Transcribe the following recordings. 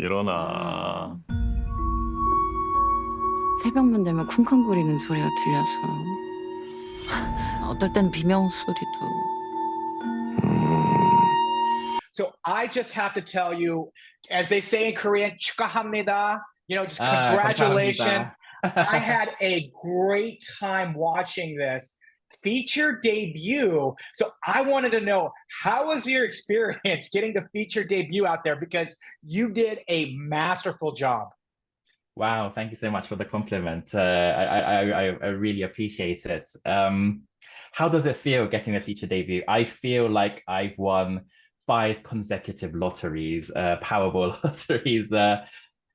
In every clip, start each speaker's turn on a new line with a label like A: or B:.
A: 일어나.
B: 새벽만 되면 쿵쾅거리는 소리가 들려서 어떨 땐 비명 소리도.
C: So I just have to tell you, as they say in Korean, 축하합니다. Just congratulations.
D: 감사합니다.
C: I had a great time watching this feature debut. So I wanted to know, how was your experience getting the feature debut out there? Because you did a masterful job.
D: Wow, thank you so much for the compliment. I really appreciate it. How does it feel getting a feature debut? I feel like I've won 5 consecutive lotteries, Powerball lotteries.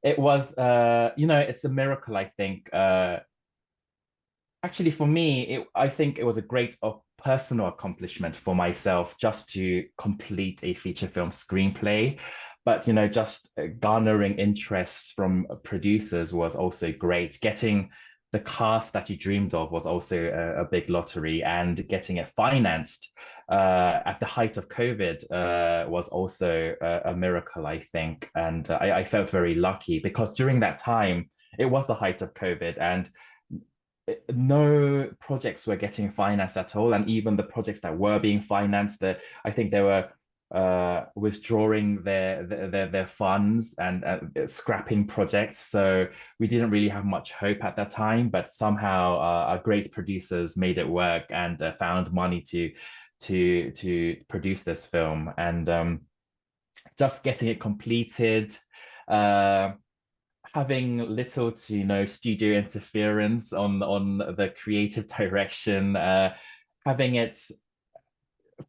D: It was, it's a miracle, I think. Actually, for me, I think it was a great personal accomplishment for myself just to complete a feature film screenplay. But, just garnering interest from producers was also great. Getting the cast that you dreamed of was also a big lottery, and getting it financed at the height of COVID was also a miracle, I think. And I felt very lucky because during that time, it was the height of COVID, and no projects were getting financed at all. And even the projects that were being financed, I think they were withdrawing their funds and scrapping projects. So we didn't really have much hope at that time, but somehow our great producers made it work and found money to produce this film. And just getting it completed, having little to no studio interference on the creative direction, having it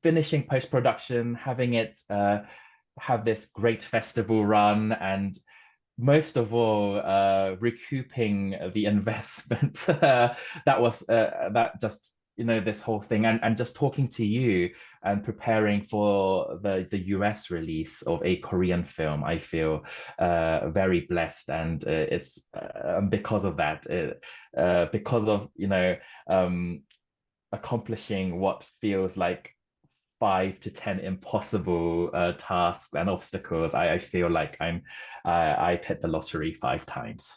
D: finishing post-production, having it have this great festival run, and most of all, recouping the investment that just this whole thing, and just talking to you and preparing for the US release of a Korean film, I feel very blessed. And it's because of that, because of accomplishing what feels like 5 to 10 impossible tasks and obstacles. I feel like I've hit the lottery 5 times.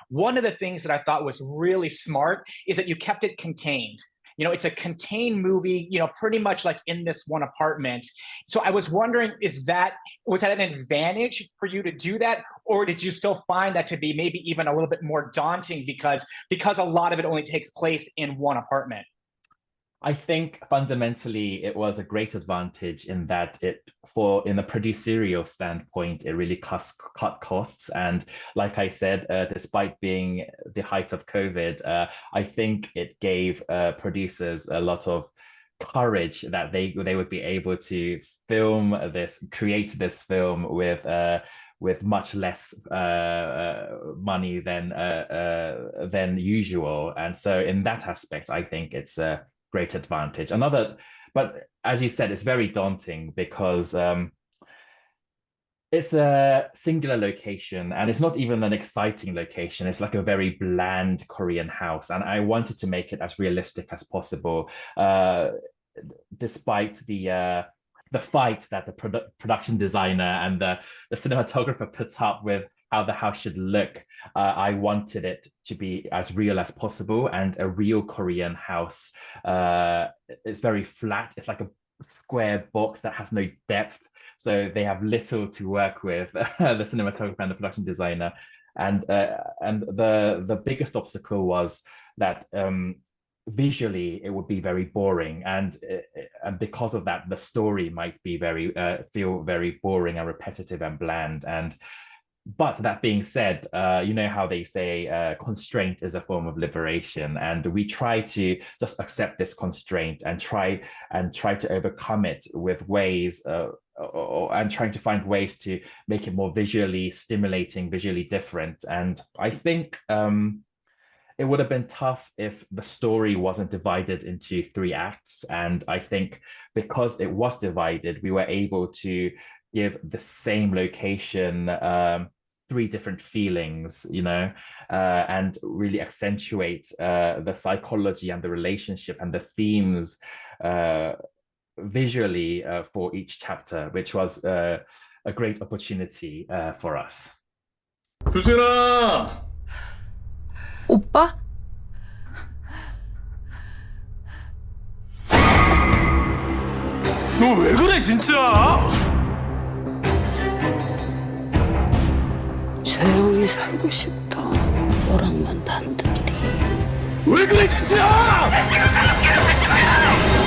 C: One of the things that I thought was really smart is that you kept it contained. It's a contained movie, pretty much like in this one apartment. So I was wondering, was that an advantage for you to do that? Or did you still find that to be maybe even a little bit more daunting because a lot of it only takes place in one apartment?
D: I think fundamentally it was a great advantage in that in a producerial standpoint, it really cut costs. And like I said, despite being the height of COVID, I think it gave producers a lot of courage that they would be able to create this film with much less money than usual. And so in that aspect, I think it's a great advantage. But as you said, it's very daunting because it's a singular location, and it's not even an exciting location. It's like a very bland Korean house, and I wanted to make it as realistic as possible, despite the fight that the production designer and the cinematographer put up with how the house should look. I wanted it to be as real as possible, and a real Korean house. It's very flat. It's like a square box that has no depth. So they have little to work with, the cinematographer and the production designer. And the biggest obstacle was that visually it would be very boring, and because of that, the story might be feel very boring and repetitive and bland. But that being said, you know how they say constraint is a form of liberation, and we try to just accept this constraint and try to overcome it with ways, and trying to find ways to make it more visually stimulating, visually different. And I think it would have been tough if the story wasn't divided into 3 acts. And I think because it was divided, we were able to give the same location 3 different feelings, and really accentuate the psychology and the relationship and the themes visually for each chapter, which was a great opportunity for us.
A: 수진아!
E: 오빠?
A: 너 왜 그래 진짜?
B: 조용히 살고 싶다. 너랑만 단둘이.
A: 왜 그래 진짜?
E: 지금 사람 괴롭히지 마요!